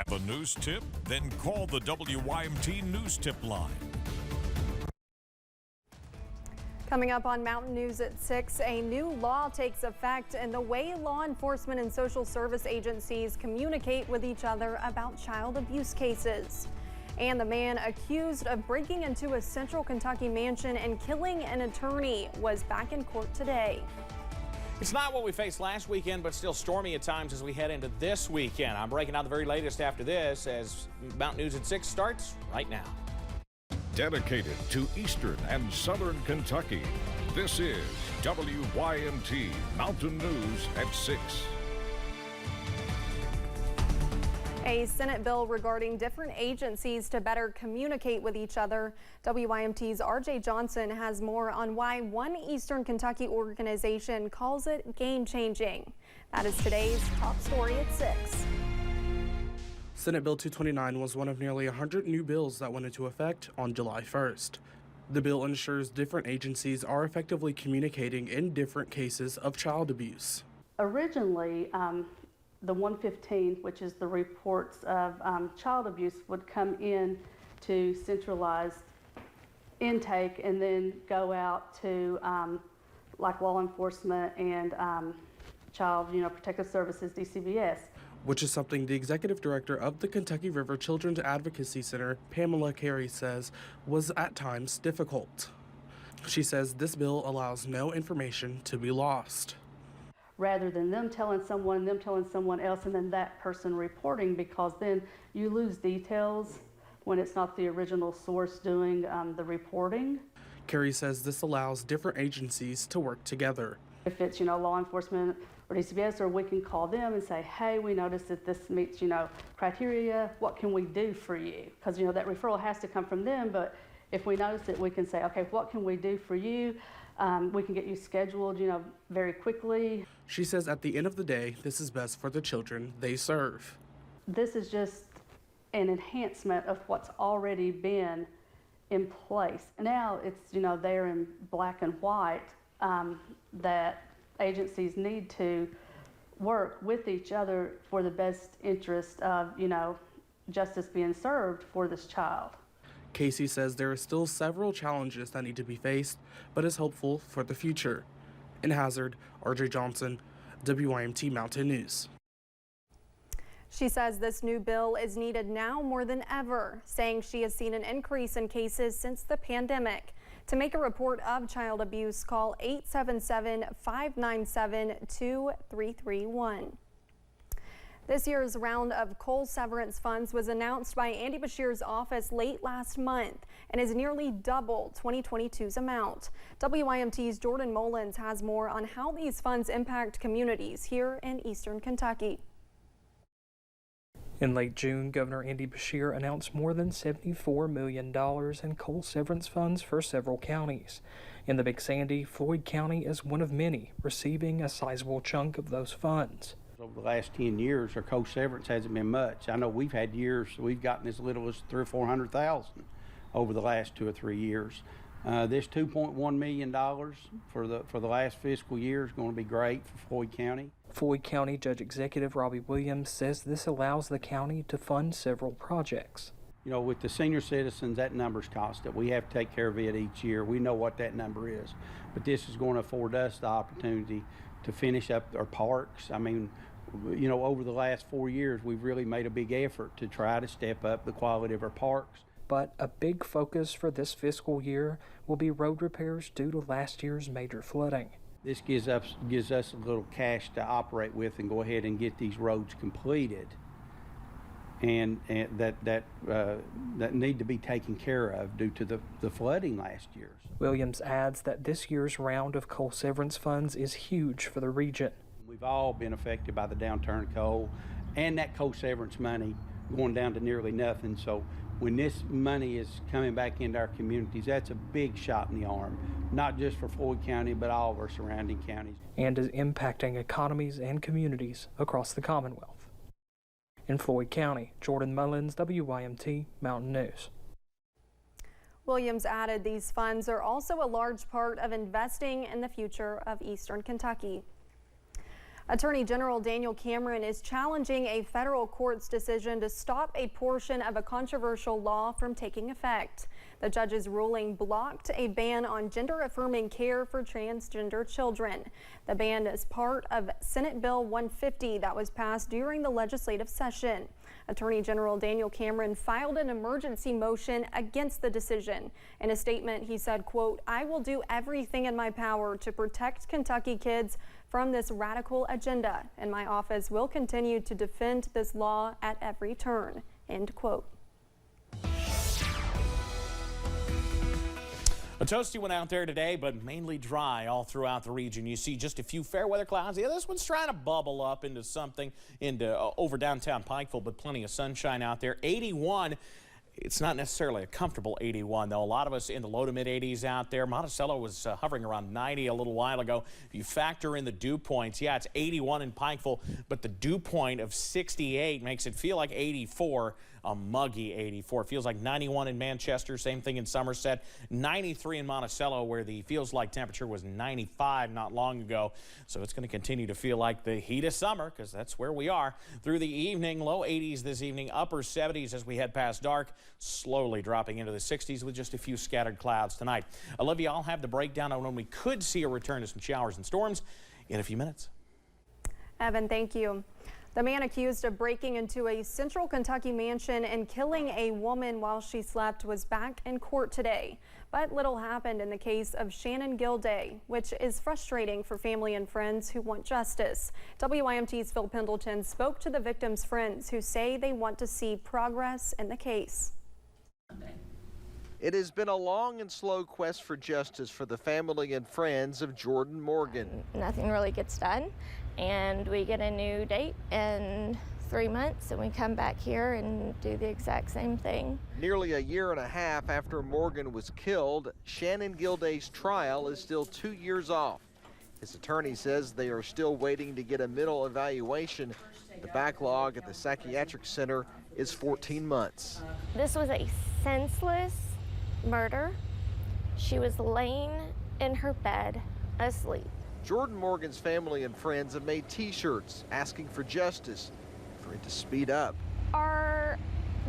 Have a news tip? Then call the WYMT News Tip line. Coming up on Mountain News at 6, a new law takes effect in the way law enforcement and social service agencies communicate with each other about child abuse cases. And the man accused of breaking into a Central Kentucky mansion and killing an attorney was back in court today. It's not what we faced last weekend, but still stormy at times as we head into this weekend. I'm breaking out the very latest after this as Mountain News at 6 starts right now. Dedicated to Eastern and Southern Kentucky, this is WYMT Mountain News at 6. A Senate bill regarding different agencies to better communicate with each other. WYMT's RJ Johnson has more on why one Eastern Kentucky organization calls it game-changing. That is today's top story at 6. Senate Bill 229 was one of nearly 100 new bills that went into effect on July 1st. The bill ensures different agencies are effectively communicating in different cases of child abuse. Originally, the 115, which is the reports of child abuse, would come in to centralized intake and then go out to like law enforcement and Child Protective Services, DCBS. Which is something the executive director of the Kentucky River Children's Advocacy Center, Pamela Carey, says was at times difficult. She says this bill allows no information to be lost. Rather than them telling someone else, and then that person reporting, because then you lose details when it's not the original source doing the reporting. Carey says this allows different agencies to work together. If it's, law enforcement or DCBS, or we can call them and say, hey, we noticed that this meets, criteria. What can we do for you? Because, that referral has to come from them, but if we notice it, we can say, okay, what can we do for you? We can get you scheduled, very quickly. She says at the end of the day, this is best for the children they serve. This is just an enhancement of what's already been in place. Now it's, there in black and white that agencies need to work with each other for the best interest of, justice being served for this child. Casey says there are still several challenges that need to be faced, but is hopeful for the future. In Hazard, RJ Johnson, WYMT Mountain News. She says this new bill is needed now more than ever, saying she has seen an increase in cases since the pandemic. To make a report of child abuse, call 877-597-2331. This year's round of coal severance funds was announced by Andy Beshear's office late last month and is nearly double 2022's amount. WYMT's Jordan Mullins has more on how these funds impact communities here in Eastern Kentucky. In late June, Governor Andy Beshear announced more than $74 million in coal severance funds for several counties. In the Big Sandy, Floyd County is one of many receiving a sizable chunk of those funds. Over the last 10 years, our coal severance hasn't been much. I know we've had years we've gotten as little as $300,000 or $400,000 over the last 2 or 3 years. This $2.1 million for the last fiscal year is going to be great for Floyd County. Floyd County Judge Executive Robbie Williams says this allows the county to fund several projects. With the senior citizens, that number's constant. We have to take care of it each year. We know what that number is. But this is going to afford us the opportunity to finish up our parks. I mean, over the last 4 years, we've really made a big effort to try to step up the quality of our parks. But a big focus for this fiscal year will be road repairs due to last year's major flooding. This gives us a little cash to operate with and go ahead and get these roads completed, and that need to be taken care of due to the flooding last year. Williams adds that this year's round of coal severance funds is huge for the region. We've all been affected by the downturn of coal, and that coal severance money going down to nearly nothing. So when this money is coming back into our communities, that's a big shot in the arm, not just for Floyd County, but all of our surrounding counties. And is impacting economies and communities across the Commonwealth. In Floyd County, Jordan Mullins, WYMT Mountain News. Williams added these funds are also a large part of investing in the future of Eastern Kentucky. Attorney General Daniel Cameron is challenging a federal court's decision to stop a portion of a controversial law from taking effect. The judge's ruling blocked a ban on gender-affirming care for transgender children. The ban is part of Senate Bill 150 that was passed during the legislative session. Attorney General Daniel Cameron filed an emergency motion against the decision. In a statement, he said, quote, "I will do everything in my power to protect Kentucky kids from this radical agenda, and my office will continue to defend this law at every turn," end quote. A toasty one out there today, but mainly dry all throughout the region. You see just a few fair weather clouds. Yeah, this one's trying to bubble up into something over downtown Pikeville, but plenty of sunshine out there. 81. It's not necessarily a comfortable 81, though. A lot of us in the low to mid 80s out there. Monticello was hovering around 90 a little while ago. If you factor in the dew points, yeah, it's 81 in Pikeville, but the dew point of 68 makes it feel like 84. A muggy 84. It feels like 91 in Manchester, same thing in Somerset, 93 in Monticello, where the feels like temperature was 95 not long ago. So it's going to continue to feel like the heat of summer, because that's where we are through the evening. Low 80s this evening, upper 70s as we head past dark, slowly dropping into the 60s with just a few scattered clouds tonight. Olivia, I'll have the breakdown on when we could see a return to some showers and storms in a few minutes. Evan, thank you. The man accused of breaking into a central Kentucky mansion and killing a woman while she slept was back in court today. But little happened in the case of Shannon Gilday, which is frustrating for family and friends who want justice. WYMT's Phil Pendleton spoke to the victim's friends who say they want to see progress in the case. It has been a long and slow quest for justice for the family and friends of Jordan Morgan. Nothing really gets done, and we get a new date in 3 months, and we come back here and do the exact same thing. Nearly a year and a half after Morgan was killed, Shannon Gilday's trial is still 2 years off. His attorney says they are still waiting to get a mental evaluation. The backlog at the psychiatric center is 14 months. This was a senseless murder. She was laying in her bed asleep. Jordan Morgan's family and friends have made t-shirts asking for justice, for it to speed up. Our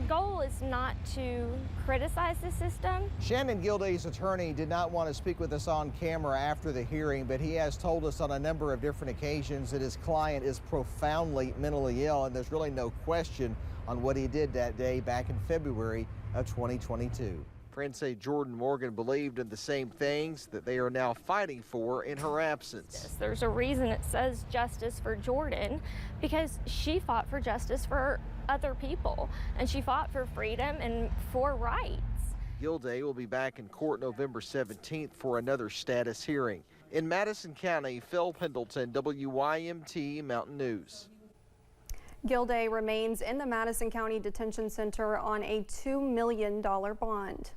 goal is not to criticize the system. Shannon Gilday's attorney did not want to speak with us on camera after the hearing, but he has told us on a number of different occasions that his client is profoundly mentally ill, and there's really no question on what he did that day back in February of 2022. Friends say Jordan Morgan believed in the same things that they are now fighting for in her absence. There's a reason it says justice for Jordan, because she fought for justice for other people, and she fought for freedom and for rights. Gilday will be back in court November 17th for another status hearing. In Madison County, Phil Pendleton, WYMT Mountain News. Gilday remains in the Madison County Detention Center on a $2 million bond.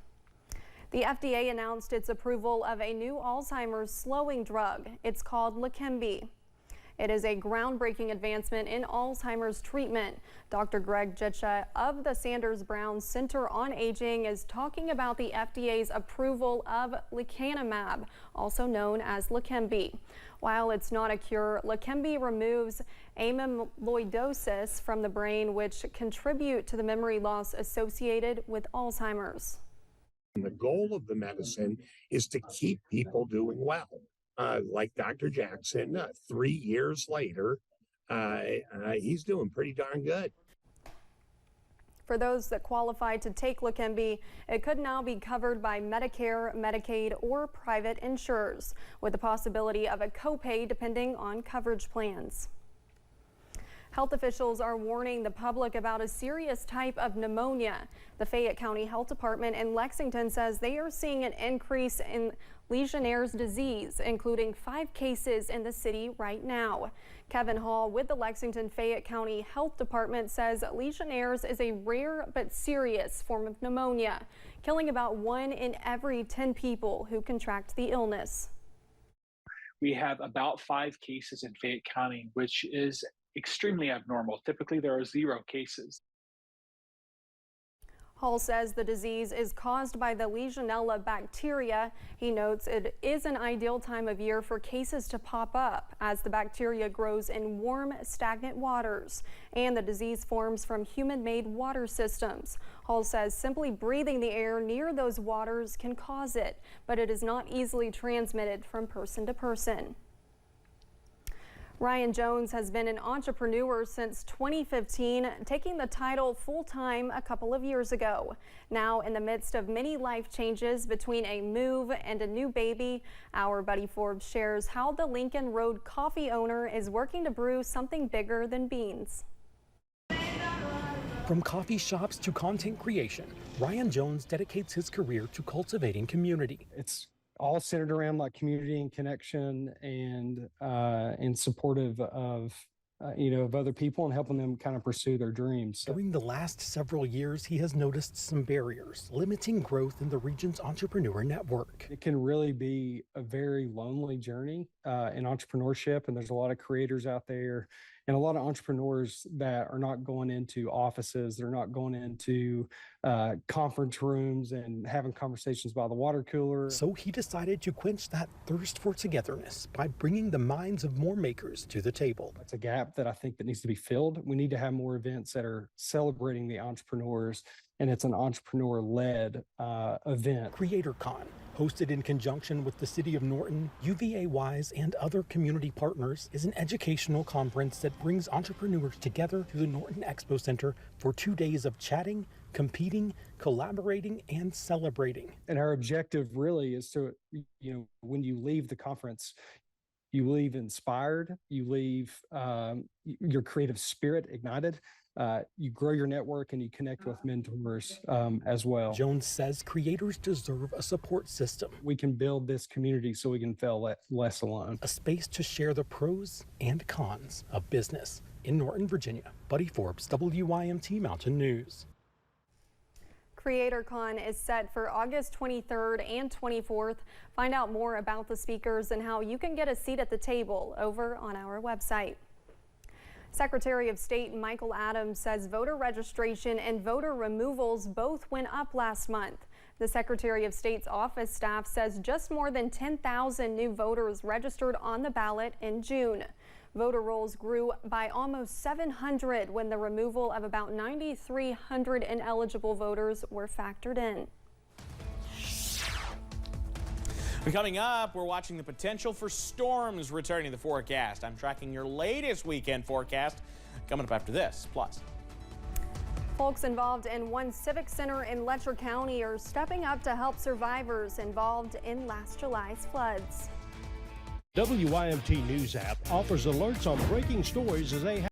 The FDA announced its approval of a new Alzheimer's slowing drug. It's called Leqembi. It is a groundbreaking advancement in Alzheimer's treatment. Dr. Greg Jitcha of the Sanders Brown Center on Aging is talking about the FDA's approval of lecanemab, also known as Leqembi. While it's not a cure, Leqembi removes amyloidosis from the brain, which contribute to the memory loss associated with Alzheimer's. The goal of the medicine is to keep people doing well. Like Dr. Jackson, 3 years later, he's doing pretty darn good. For those that qualify to take Leqembi, it could now be covered by Medicare, Medicaid, or private insurers, with the possibility of a copay depending on coverage plans. Health officials are warning the public about a serious type of pneumonia. The Fayette County Health Department in Lexington says they are seeing an increase in Legionnaires disease, including 5 cases in the city right now. Kevin Hall with the Lexington Fayette County Health Department says Legionnaires is a rare but serious form of pneumonia, killing about 1 in every 10 people who contract the illness. We have about 5 cases in Fayette County, which is extremely abnormal. Typically, there are 0 cases. Hall says the disease is caused by the Legionella bacteria. He notes it is an ideal time of year for cases to pop up as the bacteria grows in warm, stagnant waters, and the disease forms from human-made water systems. Hall says simply breathing the air near those waters can cause it, but it is not easily transmitted from person to person. Ryan Jones has been an entrepreneur since 2015, taking the title full-time a couple of years ago. Now, in the midst of many life changes between a move and a new baby, our buddy Forbes shares how the Lincoln Road coffee owner is working to brew something bigger than beans. From coffee shops to content creation, Ryan Jones dedicates his career to cultivating community. It's all centered around like community and connection and supportive of of other people and helping them kind of pursue their dreams. During the last several years, he has noticed some barriers limiting growth in the region's entrepreneur network. It can really be a very lonely journey in entrepreneurship, and there's a lot of creators out there and a lot of entrepreneurs that are not going into offices, they're not going into conference rooms and having conversations by the water cooler. So he decided to quench that thirst for togetherness by bringing the minds of more makers to the table. It's a gap that I think that needs to be filled. We need to have more events that are celebrating the entrepreneurs, and it's an entrepreneur-led event. CreatorCon, hosted in conjunction with the City of Norton, UVA Wise, and other community partners, is an educational conference that brings entrepreneurs together to the Norton Expo Center for 2 days of chatting, competing, collaborating, and celebrating. And our objective really is to, when you leave the conference, you leave inspired, you leave your creative spirit ignited, you grow your network, and you connect with mentors as well. Jones says creators deserve a support system. We can build this community so we can feel less alone. A space to share the pros and cons of business. In Norton, Virginia, Buddy Forbes, WYMT Mountain News. CreatorCon is set for August 23rd and 24th. Find out more about the speakers and how you can get a seat at the table over on our website. Secretary of State Michael Adams says voter registration and voter removals both went up last month. The Secretary of State's office staff says just more than 10,000 new voters registered on the ballot in June. Voter rolls grew by almost 700 when the removal of about 9,300 ineligible voters were factored in. Coming up, we're watching the potential for storms returning to the forecast. I'm tracking your latest weekend forecast coming up after this. Plus, folks involved in one civic center in Letcher County are stepping up to help survivors involved in last July's floods. WYMT News app offers alerts on breaking stories as they happen.